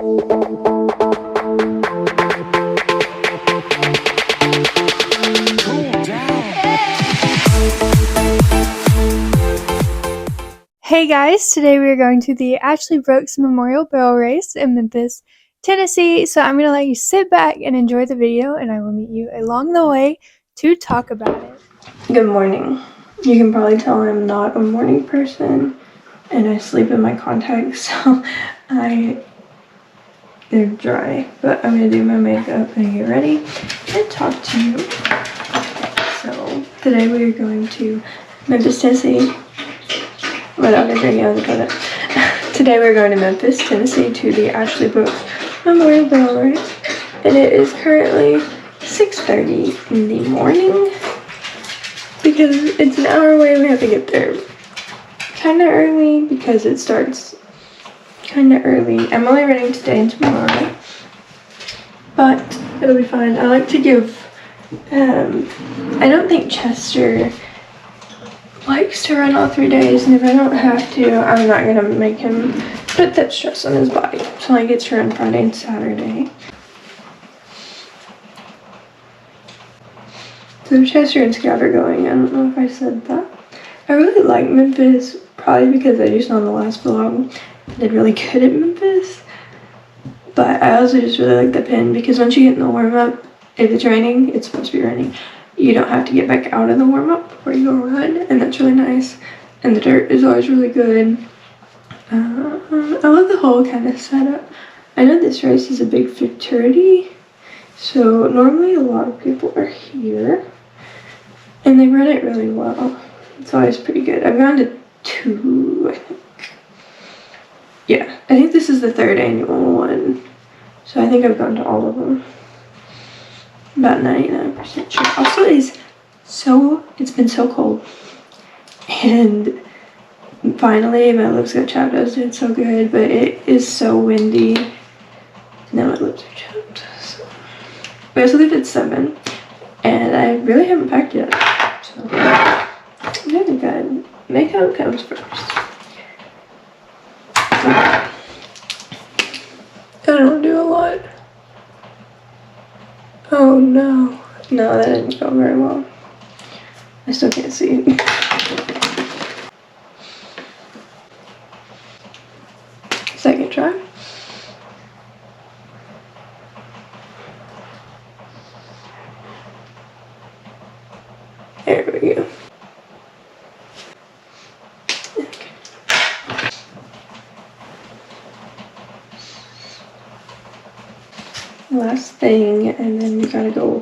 Hey guys, today we are going to the Ashley Brooks Memorial Barrel Race in Memphis, Tennessee. So I'm going to let you sit back and enjoy the video, and I will meet you along the way to talk about it. Good morning. You can probably tell I'm not a morning person and I sleep in my contacts, so they're dry. But I'm going to do my makeup and get ready and talk to you. So today we are going to Memphis, Tennessee. Today we're going to Memphis, Tennessee to the Ashley Brooks Memorial Barrel Race, and it is currently 6:30 in the morning because it's an hour away. We have to get there kind of early because it starts kind of early. I'm only running today and tomorrow, but it'll be fine. I like to give, I don't think Chester likes to run all 3 days, and if I don't have to, I'm not gonna make him put that stress on his body. So I get to run Friday and Saturday. So Chester and Scout are going. I don't know if I said that. I really like Memphis, probably because I just saw in the last vlog I did really good at Memphis. But I also just really like the pin because once you get in the warm-up, if it's raining, it's supposed to be raining, you don't have to get back out of the warm-up before you go run, and that's really nice. And the dirt is always really good. I love the whole kind of setup. I know this race is a big futurity, so normally a lot of people are here, and they run it really well. It's always pretty good. I've gone to 2, I think. Yeah, I think this is the 3rd annual one, so I think I've gone to all of them. About 99% sure. Also, it's been so cold, and finally my lips got chapped. I was doing so good, but it is so windy. Now my lips are chapped. So. We also leave at 7, and I really haven't packed yet. So I'm doing good. Makeup comes first. I don't do a lot. Oh no. No, that didn't go very well. I still can't see it. Second try. There we go. Okay. Last thing, and then we gotta go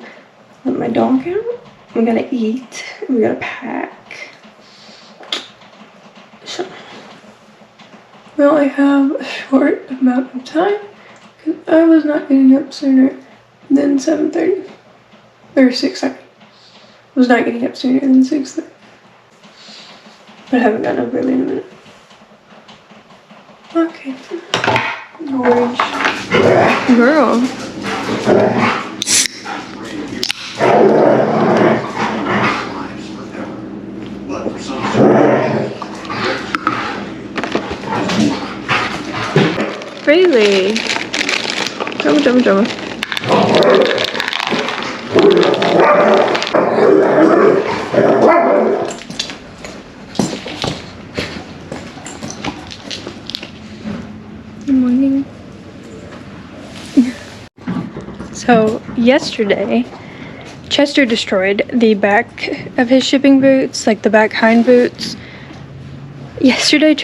let my dog out. We gotta eat, and we gotta pack. So we only have a short amount of time because I was not getting up sooner than 7:30 or 6:30. Was not getting up sooner than 6:30, but I haven't gotten up really in a minute. Okay, orange girl. Really? Jumma. Good morning. So yesterday, Chester destroyed the back of his shipping boots, like the back hind boots. Yesterday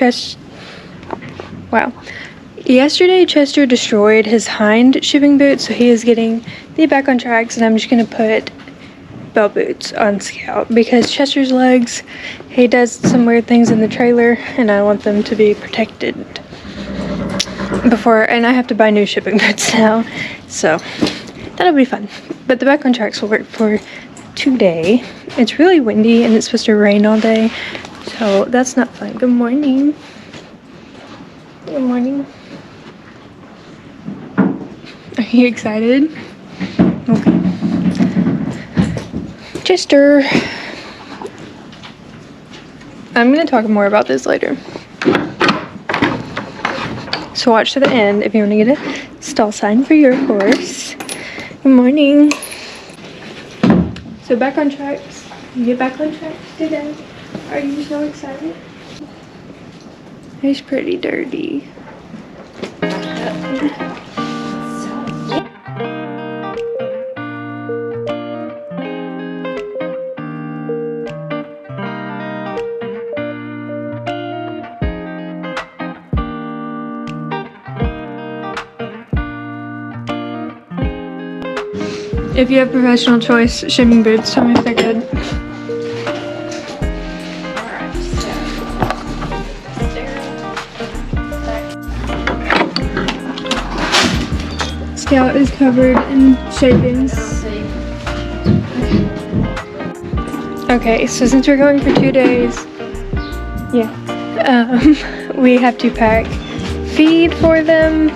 Chester destroyed his hind shipping boots, so he is getting the back on tracks, and I'm just gonna put bell boots on Scout because Chester's legs, he does some weird things in the trailer, and I want them to be protected and I have to buy new shipping boots now, so that'll be fun. But the back on tracks will work for today. It's really windy and it's supposed to rain all day, so that's not fun. Good morning. Good morning. Are you excited? Okay. Chester. I'm gonna talk more about this later. so watch to the end if you want to get a stall sign for your horse. Good morning. So back on tracks. You get back on tracks today. Are you so excited? It's pretty dirty. If you have professional choice shimming boots, tell me if they're good. Scout is covered in shavings. Okay, so since we're going for 2 days, we have to pack feed for them,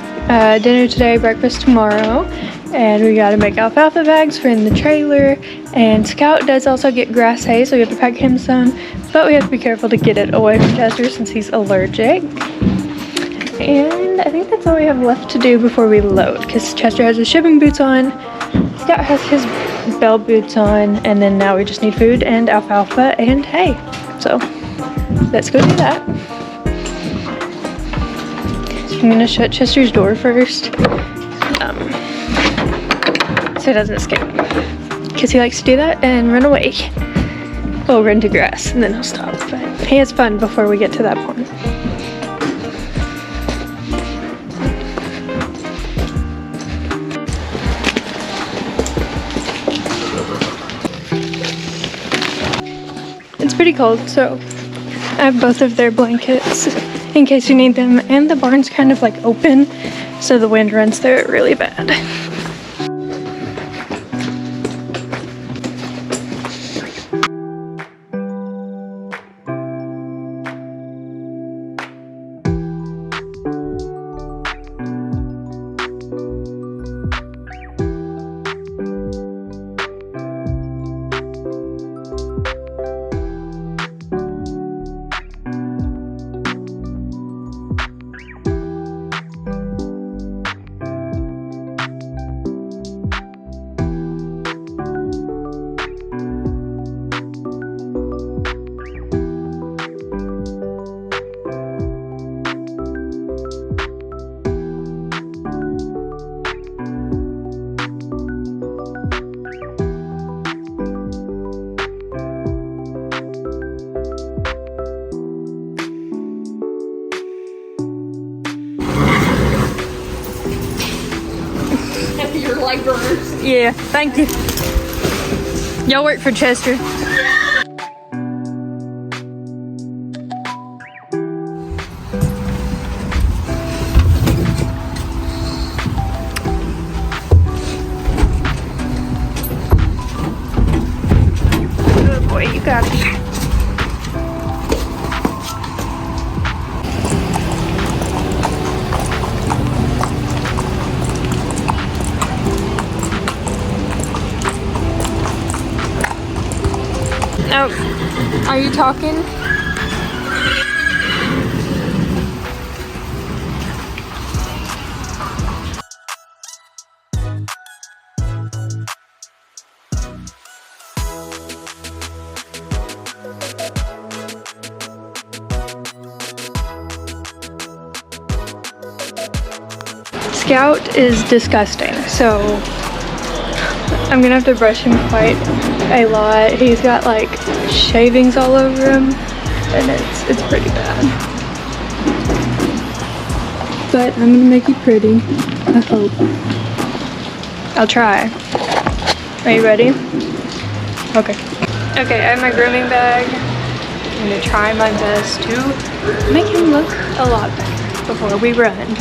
dinner today, breakfast tomorrow. And we gotta make alfalfa bags for in the trailer. And Scout does also get grass hay, so we have to pack him some. But we have to be careful to get it away from Chester since he's allergic. And I think that's all we have left to do before we load, because Chester has his shipping boots on, Scout has his bell boots on, and then now we just need food and alfalfa and hay. So let's go do that. I'm gonna shut Chester's door first. So he doesn't escape, because he likes to do that and run away. We'll run to grass and then he'll stop, but he has fun before we get to that point. It's pretty cold, so I have both of their blankets in case you need them, and the barn's kind of like open, so the wind runs through it really bad. Like burgers. Yeah, thank you. Y'all work for Chester. Good boy, you got it. Oh, are you talking? Scout is disgusting, so I'm gonna have to brush him quite a lot. He's got like shavings all over him, and it's pretty bad. But I'm gonna make it pretty, I hope. I'll try. Are you ready? Okay. Okay, I have my grooming bag. I'm gonna try my best to make him look a lot better before we run.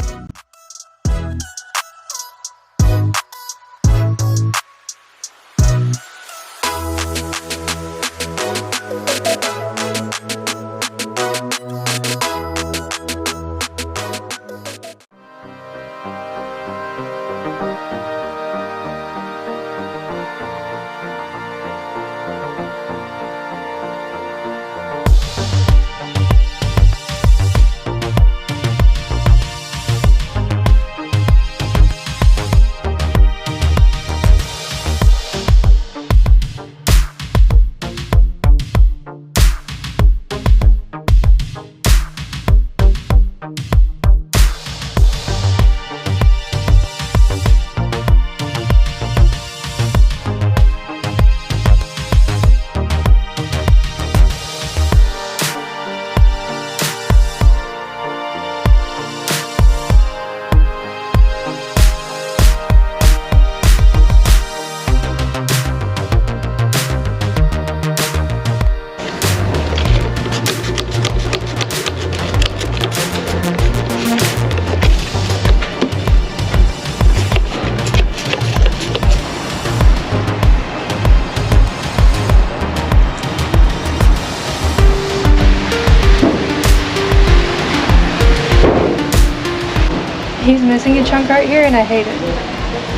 missing a chunk right here and I hate it.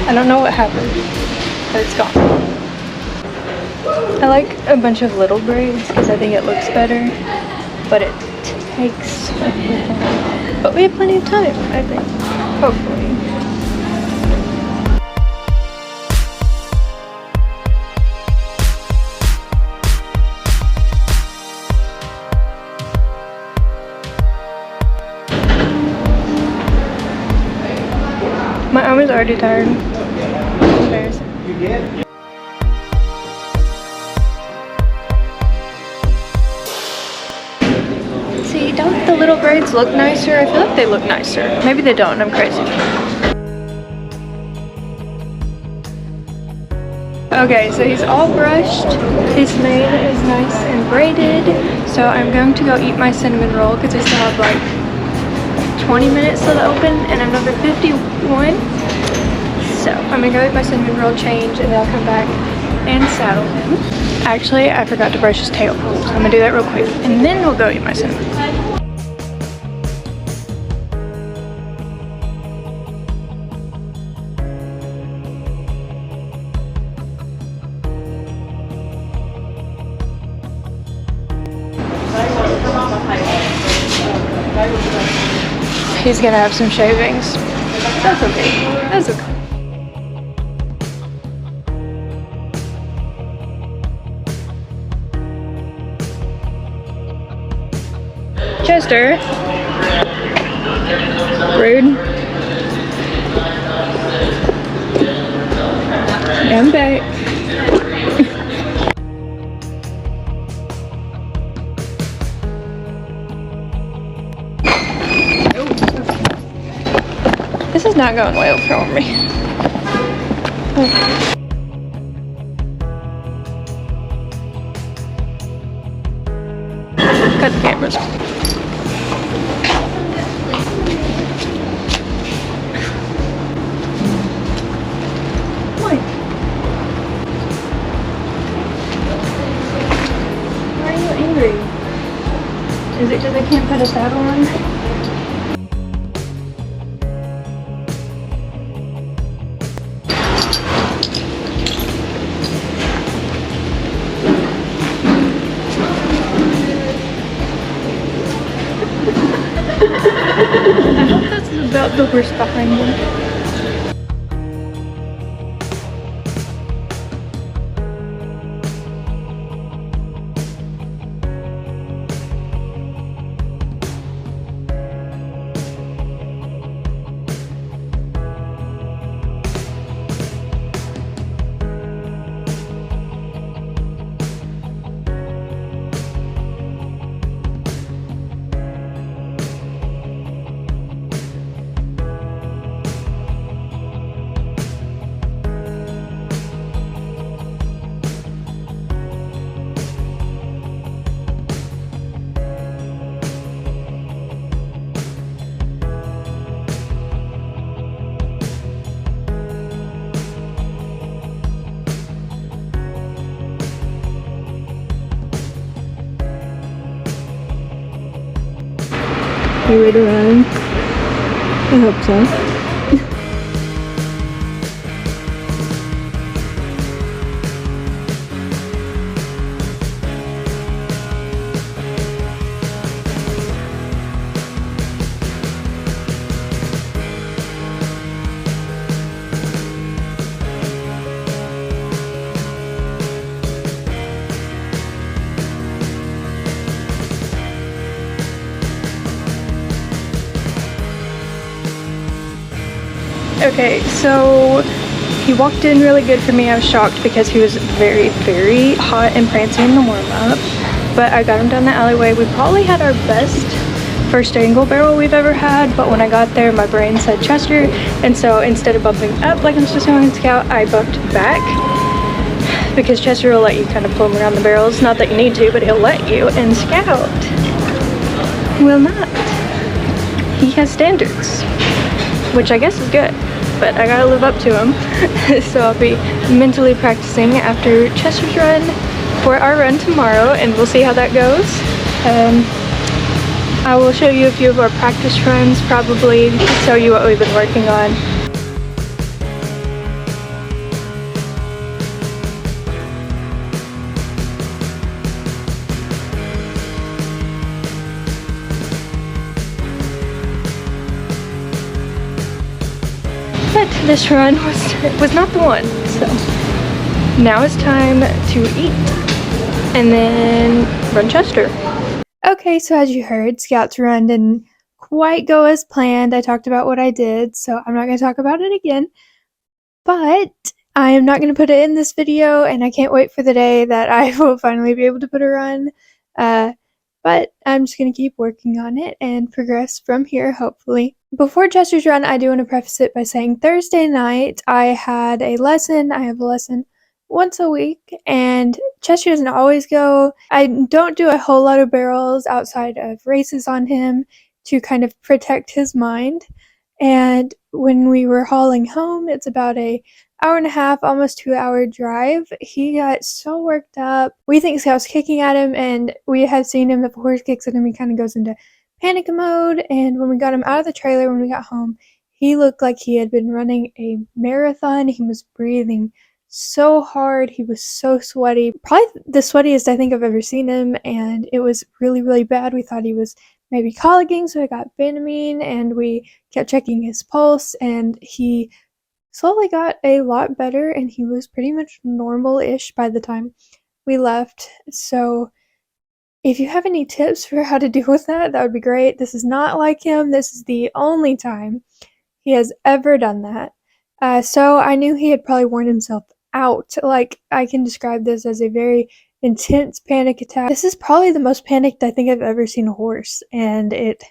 I don't know what happened, but it's gone. I like a bunch of little braids because I think it looks better, but it takes a little time. But we have plenty of time, I think, hopefully. My arm is already tired. It's embarrassing. See, don't the little braids look nicer? I feel like they look nicer. Maybe they don't, I'm crazy. Okay, so he's all brushed. His mane is nice and braided. So I'm going to go eat my cinnamon roll because I still have like 20 minutes till the open and another 51. So I'm gonna go eat my cinnamon roll, change, and then I'll come back and saddle him. Actually, I forgot to brush his tail, so I'm gonna do that real quick and then we'll go eat my cinnamon roll. He's gonna have some shavings. That's okay. That's okay. Chester. Rude. I'm back. This is not going well for me. Cut the cameras. Why? Why are you angry? Is it because I can't put a saddle on? I hope that's about the horse behind me. You ready to run? I hope so. Okay, so he walked in really good for me. I was shocked because he was very, very hot and prancy in the warm-up. But I got him down the alleyway. We probably had our best first angle barrel we've ever had, but when I got there, my brain said Chester, and so instead of bumping up like I'm supposed to in Scout, I bumped back because Chester will let you kind of pull him around the barrels. Not that you need to, but he'll let you, and Scout will not. He has standards, which I guess is good, but I gotta live up to him. So I'll be mentally practicing after Chester's run for our run tomorrow, and we'll see how that goes. I will show you a few of our practice runs, probably show you what we've been working on. But this run was not the one, so now it's time to eat and then run Chester. Okay, so as you heard, Scout's run didn't quite go as planned. I talked about what I did, so I'm not going to talk about it again. But I am not going to put it in this video, and I can't wait for the day that I will finally be able to put a run. But I'm just going to keep working on it and progress from here, hopefully. Before Chester's run, I do want to preface it by saying Thursday night I had a lesson. I have a lesson once a week, and Chester doesn't always go. I don't do a whole lot of barrels outside of races on him to kind of protect his mind. And when we were hauling home, it's about a hour and a half, almost 2 hour drive. He got so worked up. We think Scout's kicking at him, and we have seen him, if a horse kicks at him, he kind of goes into panic mode. And when we got him out of the trailer, when we got home, he looked like he had been running a marathon. He was breathing so hard. He was so sweaty. Probably the sweatiest I think I've ever seen him, and it was really, really bad. We thought he was maybe colicking, so I got Banamine, and we kept checking his pulse, and he slowly got a lot better, and he was pretty much normal-ish by the time we left. So if you have any tips for how to deal with that, that would be great. This is not like him. This is the only time he has ever done that. So I knew he had probably worn himself out. Like, I can describe this as a very intense panic attack. This is probably the most panicked I think I've ever seen a horse, and it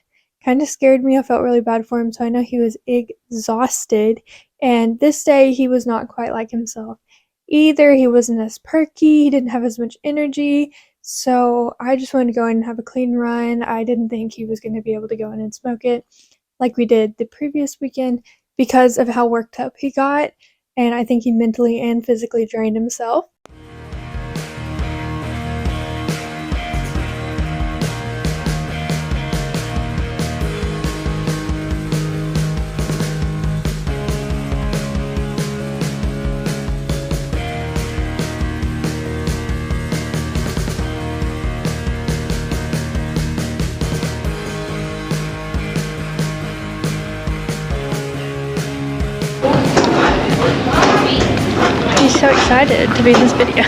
kind of scared me. I felt really bad for him, so I know he was exhausted. And this day, he was not quite like himself either. He wasn't as perky, he didn't have as much energy, so I just wanted to go in and have a clean run. I didn't think he was going to be able to go in and smoke it like we did the previous weekend because of how worked up he got, and I think he mentally and physically drained himself. He's so excited to be in this video.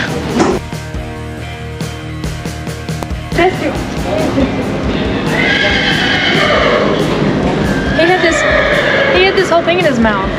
He had this whole thing in his mouth.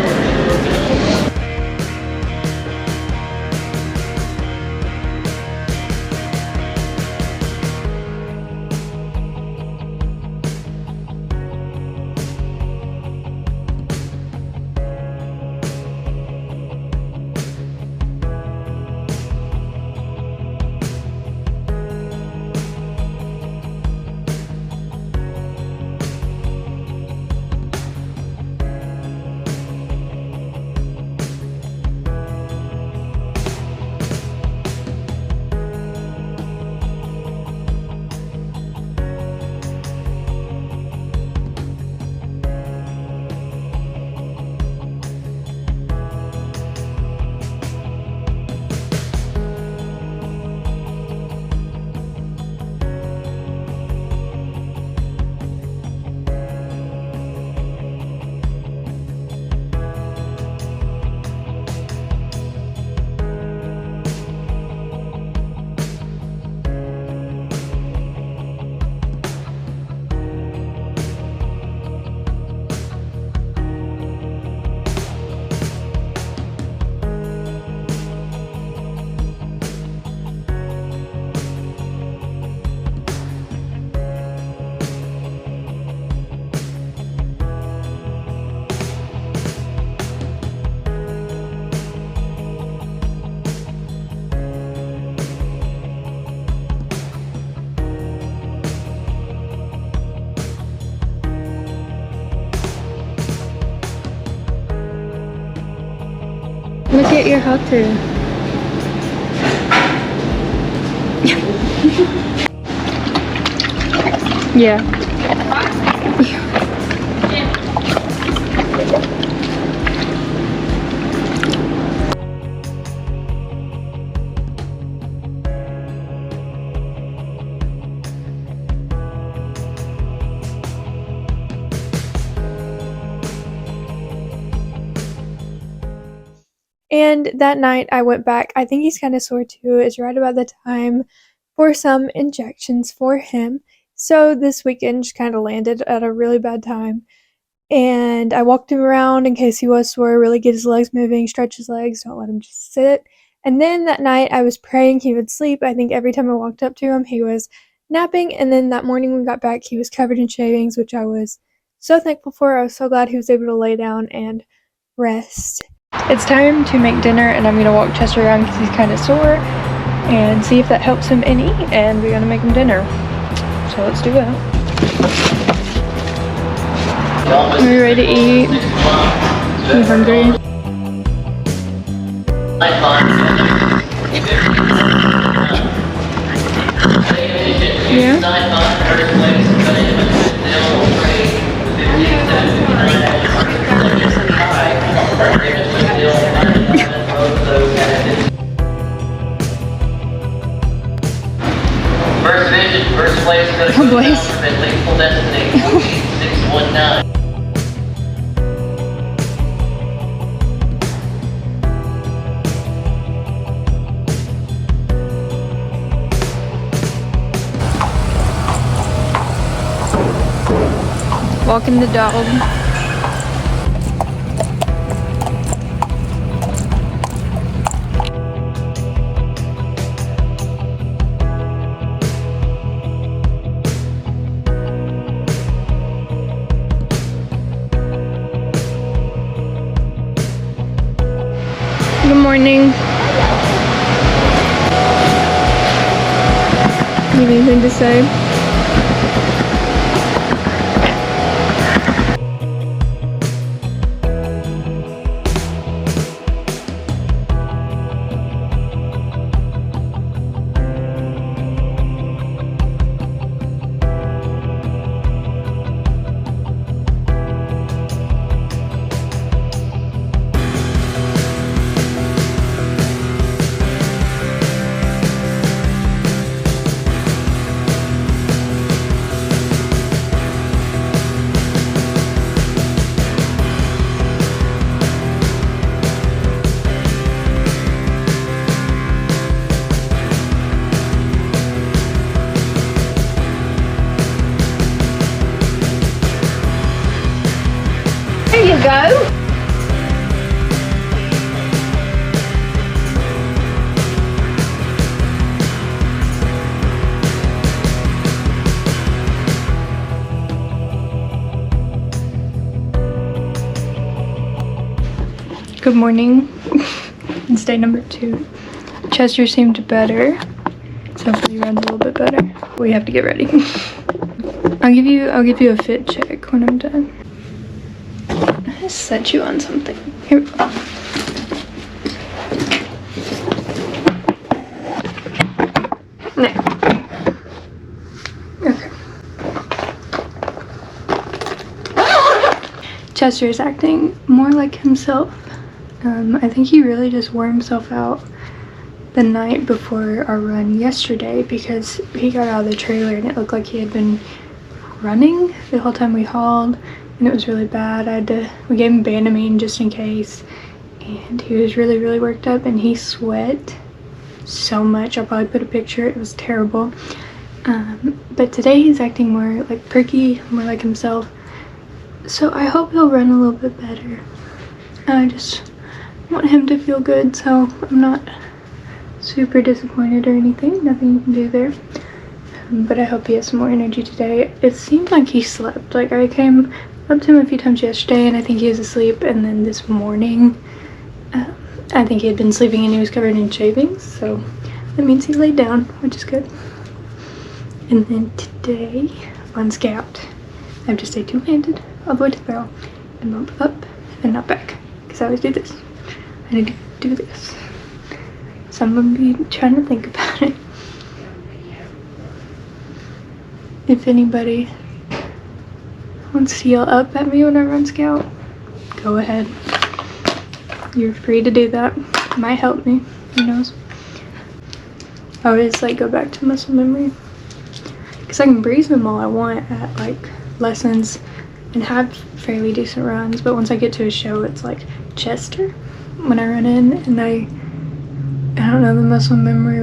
Look at your halter. Yeah. And that night I went back. I think he's kind of sore too. It's right about the time for some injections for him. So this weekend just kind of landed at a really bad time. And I walked him around in case he was sore, really get his legs moving, stretch his legs, don't let him just sit. And then that night I was praying he would sleep. I think every time I walked up to him, he was napping. And then that morning we got back, he was covered in shavings, which I was so thankful for. I was so glad he was able to lay down and rest. It's time to make dinner, and I'm going to walk Chester around because he's kind of sore and see if that helps him any, and we're going to make him dinner. So let's do that. Are you ready to eat? Are you hungry? Yeah? First division, first place is going to go down from Lethal Destiny, 619. Walking the dog. Good morning. You have anything to say? There you go. Good morning. It's day number 2. Chester seemed better, so hopefully he runs a little bit better. We have to get ready. I'll give you a fit check when I'm done. I set you on something. Here we go. There. Okay. Chester is acting more like himself. I think he really just wore himself out the night before our run yesterday because he got out of the trailer and it looked like he had been running the whole time we hauled, and it was really bad. We gave him Banamine just in case, and he was really worked up and he sweat so much. I'll probably put a picture. It was terrible. But today he's acting more like perky, more like himself. So I hope he'll run a little bit better. I just want him to feel good, so I'm not super disappointed or anything. Nothing you can do there. But I hope he has some more energy today. It seemed like he slept. Like, I came up to him a few times yesterday and I think he was asleep, and then this morning I think he had been sleeping and he was covered in shavings, so that means he laid down, which is good. And then today on Scout I have to stay two-handed all the way to the barrel and bump up and not back, because I always do this. I need to do this, so I'm gonna be trying to think about it. If anybody wants to yell up at me when I run Scout, go ahead. You're free to do that. Might help me, who knows. I always like go back to muscle memory because I can breeze them all I want at like lessons and have fairly decent runs, but once I get to a show it's like Chester when I run in, and I don't know, the muscle memory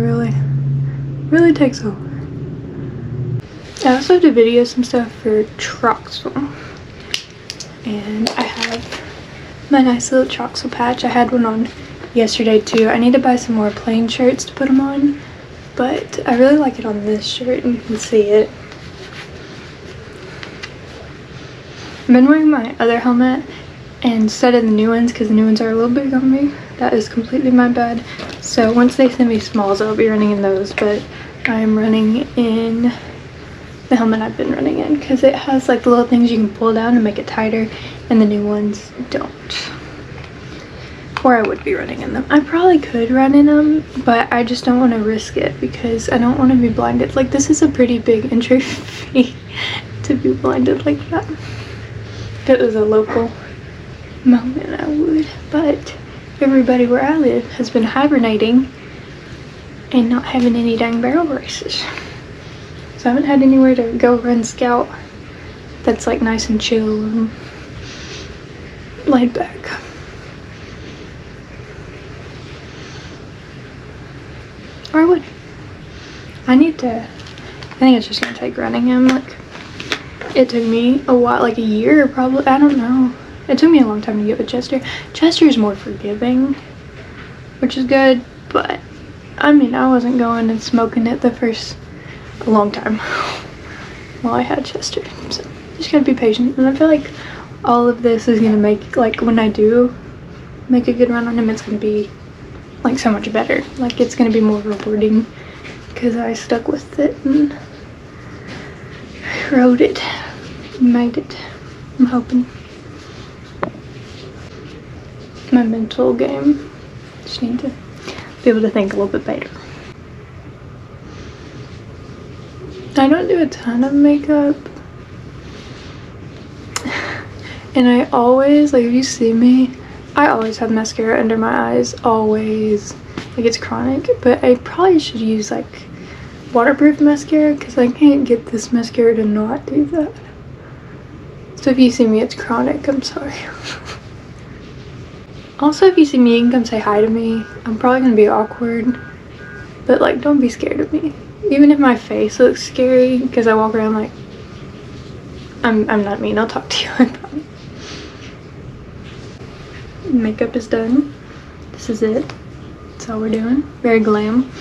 really takes over. I also have to video some stuff for Troxel, and I have my nice little Troxel patch. I had one on yesterday too. I need to buy some more plain shirts to put them on, but I really like it on this shirt, and you can see it. I've been wearing my other helmet instead of the new ones because the new ones are a little big on me. That is completely my bad. So once they send me smalls, I'll be running in those, but I'm running in the helmet I've been running in because it has like the little things you can pull down and make it tighter, and the new ones don't. Or I would be running in them. I probably could run in them, but I just don't want to risk it because I don't want to be blinded. Like, this is a pretty big entry fee to be blinded like that. If it was a local moment, I would, but everybody where I live has been hibernating and not having any dang barrel races. So I haven't had anywhere to go run Scout that's like nice and chill and laid back. Or I would. I think it's just gonna take running him. Like, it took me a while, like a year probably, I don't know. It took me a long time to get with Chester. Chester is more forgiving, which is good, but I mean, I wasn't going and smoking it a long time while I had Chester. So just gotta be patient, and I feel like all of this is gonna make, like, when I do make a good run on him, it's gonna be like so much better. Like, it's gonna be more rewarding because I stuck with it and rode it, made it. I'm hoping. My mental game, just need to be able to think a little bit better. I don't do a ton of makeup, and I always, like, if you see me, I always have mascara under my eyes, always. Like, it's chronic, but I probably should use like waterproof mascara because I can't get this mascara to not do that. So if you see me, it's chronic, I'm sorry. Also, if you see me, you can come say hi to me. I'm probably gonna be awkward, but like, don't be scared of me. Even if my face looks scary, because I walk around like I'm not mean. I'll talk to you, I promise. Makeup is done. This is it. That's all we're doing. Very glam.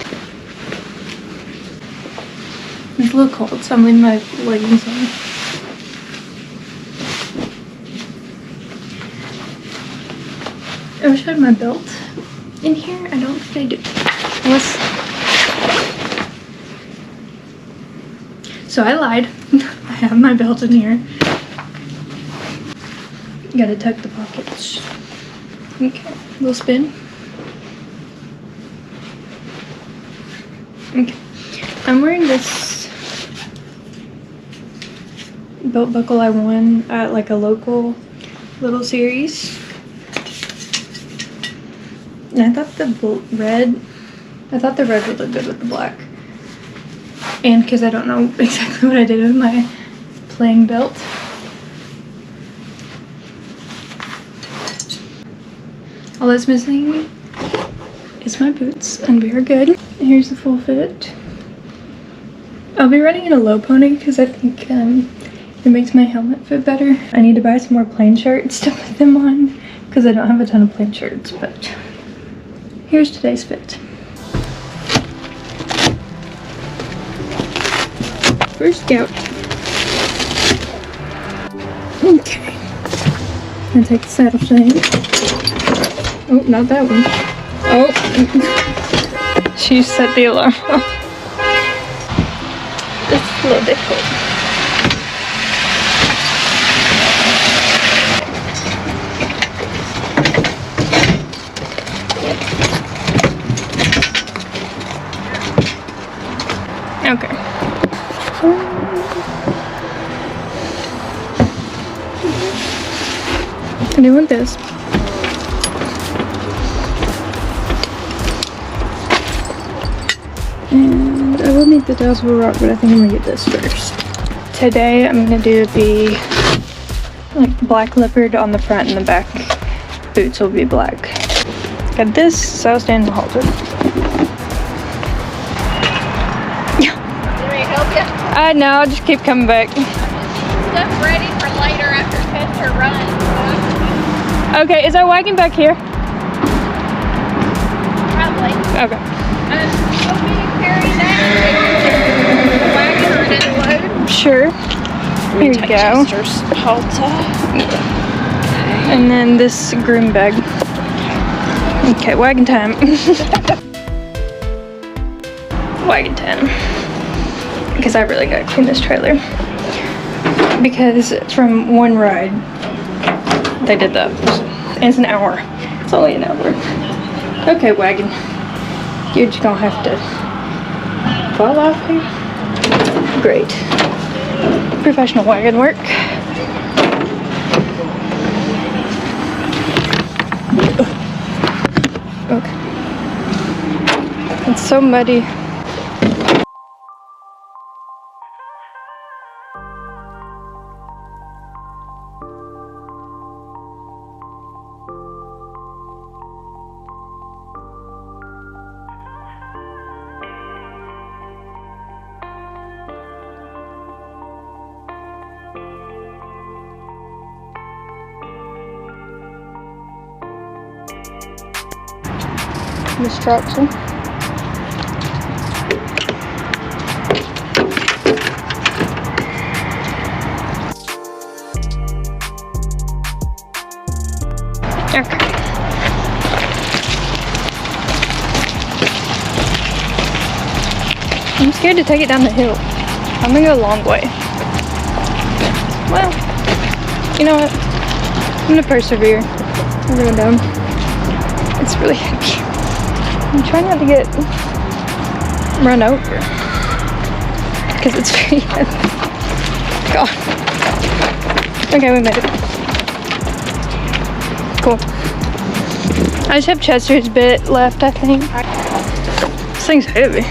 It's a little cold, so I'm leaving my leggings on. I wish I had my belt in here. I don't think I do. So I lied. I have my belt in here. Gotta tuck the pockets. Okay, little spin. Okay, I'm wearing this belt buckle I won at like a local little series. And I thought the red would look good with the black. And because I don't know exactly what I did with my plain belt. All that's missing is my boots, and we are good. Here's the full fit. I'll be running in a low pony because I think it makes my helmet fit better. I need to buy some more plain shirts to put them on because I don't have a ton of plain shirts, but here's today's fit. First Scout. Okay. I'm gonna take the saddle shade. Oh, not that one. Oh, she set the alarm off. It's a little difficult. Okay. like this. And I will need the Dazzle Rock, but I think I'm gonna get this first. Today I'm gonna do the like black leopard on the front and the back. Boots will be black. Got this, so I'll stand in the halter. Let me help you. No, I'll just keep coming back. Stuff ready for later after test or run. Okay, is our wagon back here? Probably. Okay. Will be carrying that the wagon or another load. Sure. Here you go. Halter. And then this groom bag. Okay, wagon time. Wagon time. Because I really gotta clean this trailer. Because from one ride, they did that. It's an hour. It's only an hour. Okay, wagon. You're just gonna have to fall off here. Great. Professional wagon work. Okay. It's so muddy. Distraction. Okay. I'm scared to take it down the hill. I'm gonna go a long way. Well, you know what? I'm gonna persevere. I'm going down. It's really heavy. I'm trying not to get run over because it's very heavy. God. Okay, we made it. Cool. I just have Chester's bit left, I think. This thing's heavy.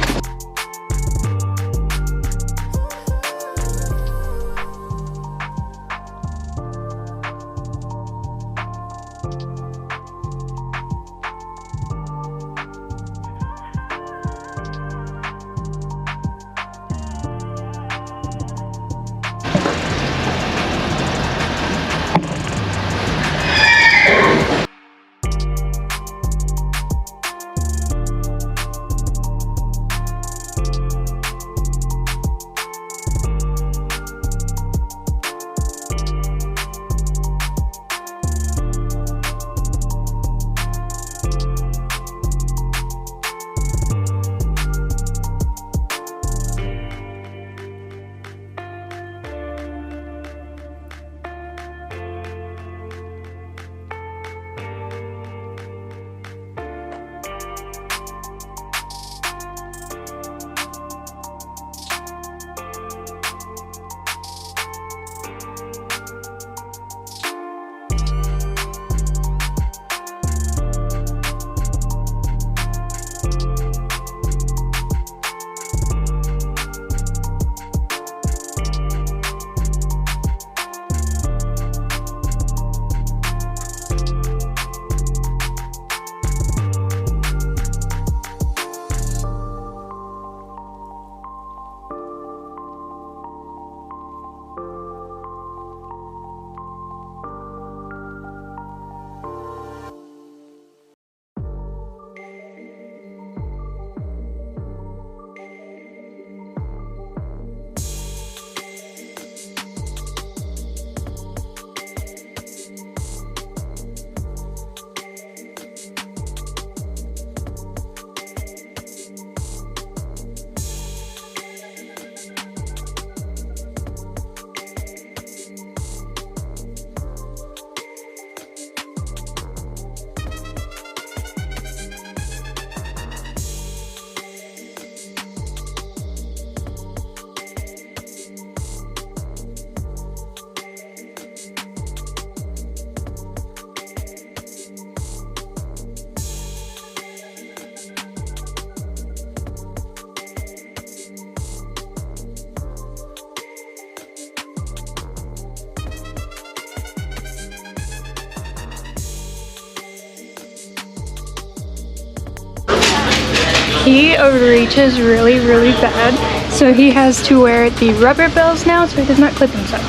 he overreaches really, really bad. So he has to wear the rubber bells now so he does not clip himself.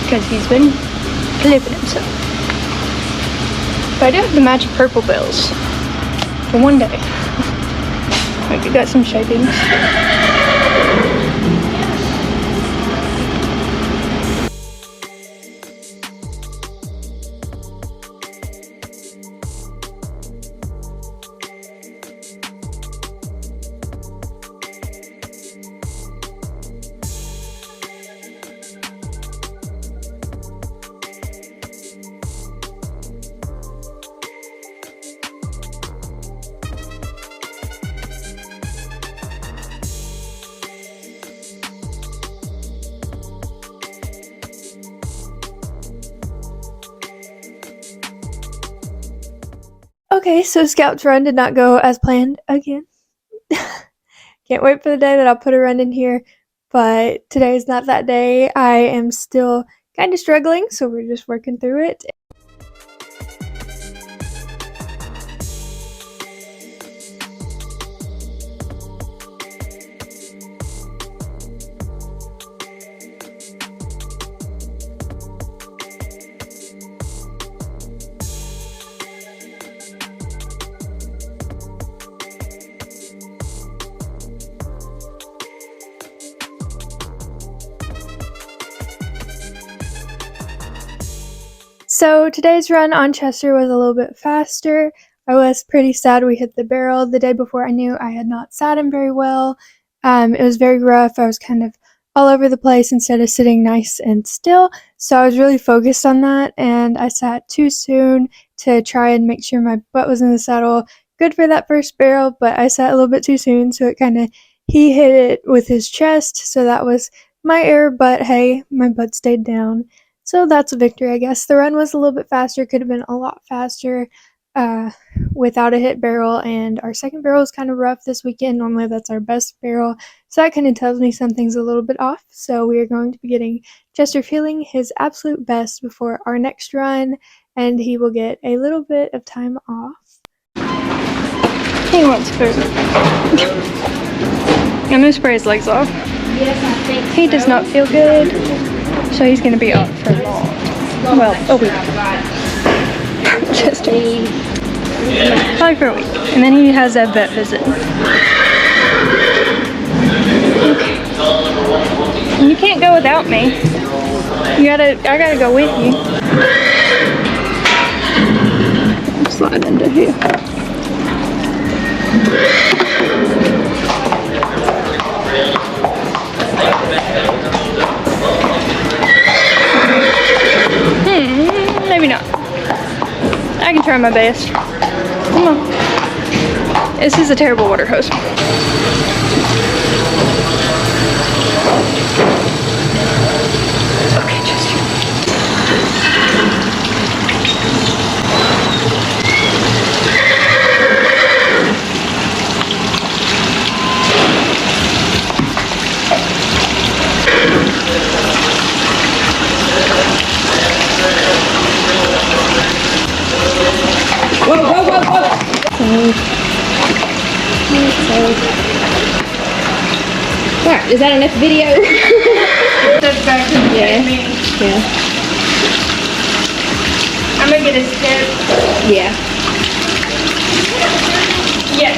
Because he's been clipping himself. But I do have the magic purple bells. For one day. Like, I got some shapings. Okay, so Scout's run did not go as planned again. Can't wait for the day that I'll put a run in here, but today is not that day. I am still kind of struggling, so we're just working through it. So today's run on Chester was a little bit faster. I was pretty sad we hit the barrel. The day before I knew I had not sat him very well. It was very rough. I was kind of all over the place instead of sitting nice and still. So I was really focused on that, and I sat too soon to try and make sure my butt was in the saddle. Good for that first barrel, but I sat a little bit too soon, so he hit it with his chest, so that was my error, but hey, my butt stayed down. So that's a victory, I guess. The run was a little bit faster, could have been a lot faster without a hit barrel, and our second barrel is kind of rough this weekend. Normally that's our best barrel, so that kind of tells me something's a little bit off. So we are going to be getting Chester feeling his absolute best before our next run, and he will get a little bit of time off. He wants food. I'm gonna spray his legs off. Yes, I think He does not feel good, so he's gonna be off for long. Well, a week. Just a week. Probably for a week. And then he has a vet visit. Okay. And you can't go without me. I gotta go with you. Slide into here. Maybe not. I can try my best. Come on. This is a terrible water hose. Okay, Chester. Whoa, whoa, whoa, whoa! Alright, is that enough video? That's back to the Yeah. Yeah. I'm gonna get a step. Yeah. Yes.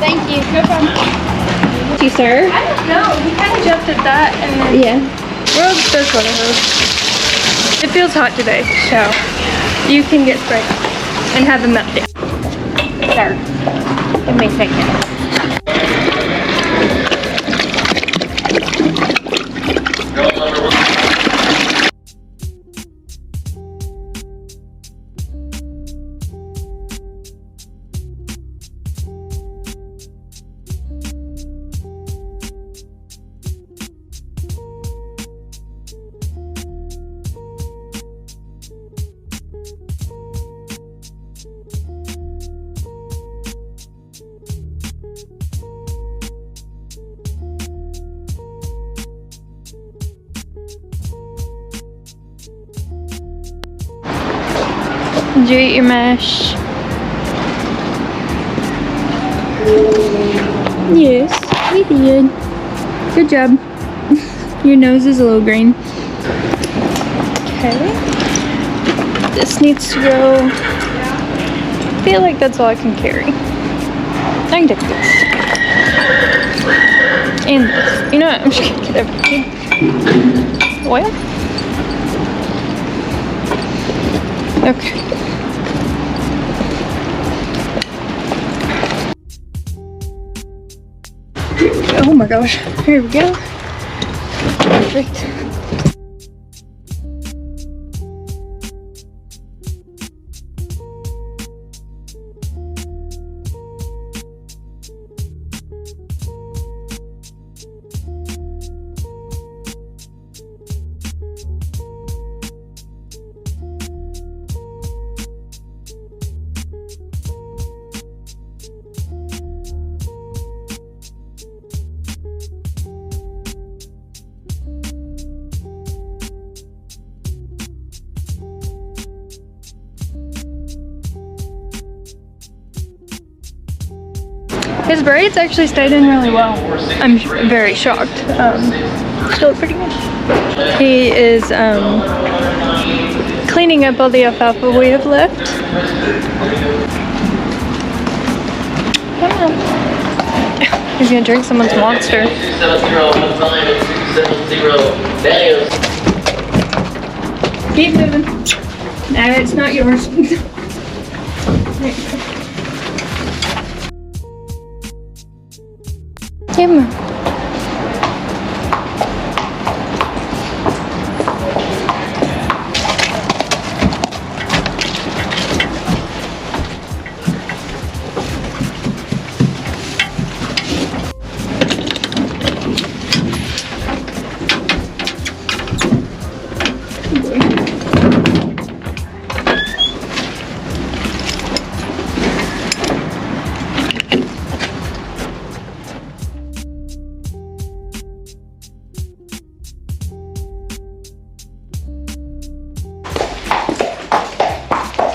Thank you. No problem. Thank you, sir. I don't know. He kind of jumped at that and then. Yeah. Well, there's one of those. It feels hot today, so you can get sprayed and have a meltdown. Sir. Give me a second. Did you eat your mash? Yes, we did. Good job. Your nose is a little green. Okay. This needs to go. I feel like that's all I can carry. I can take this. And this. You know what? I'm just gonna get everything. Oil? Okay. Oh my gosh. Here we go. Perfect. His braids actually stayed in really well. I'm very shocked. Still pretty good. He is cleaning up all the alfalfa we have left. He's gonna drink someone's monster. 270-1970 Keep moving. Nah, it's not yours. Give him.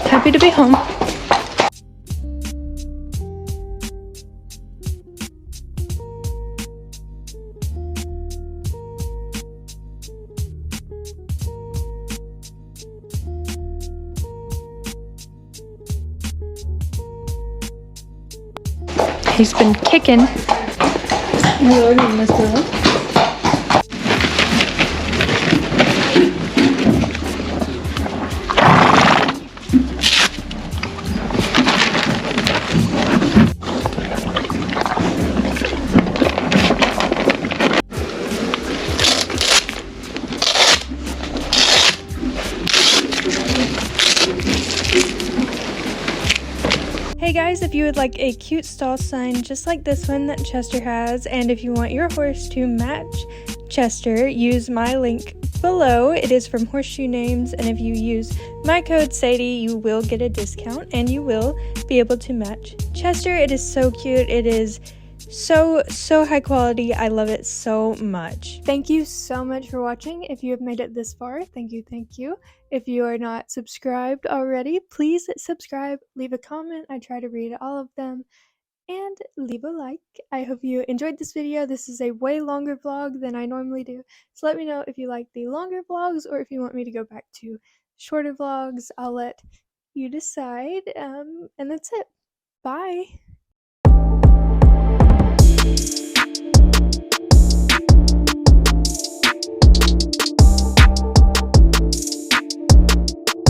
Happy to be home. He's been kicking. Hey guys, if you would like a cute stall sign just like this one that Chester has, and if you want your horse to match Chester, use my link below. It is from Horseshoe Names, and if you use my code Sadie, you will get a discount and you will be able to match Chester. It is so cute. It is so high quality. I love it so much. Thank you so much for watching. If you have made it this far, thank you. If you are not subscribed already, please subscribe, leave a comment. I try to read all of them, and leave a like. I hope you enjoyed this video. This is a way longer vlog than I normally do, so let me know if you like the longer vlogs or if you want me to go back to shorter vlogs. I'll let you decide, and that's it. Bye.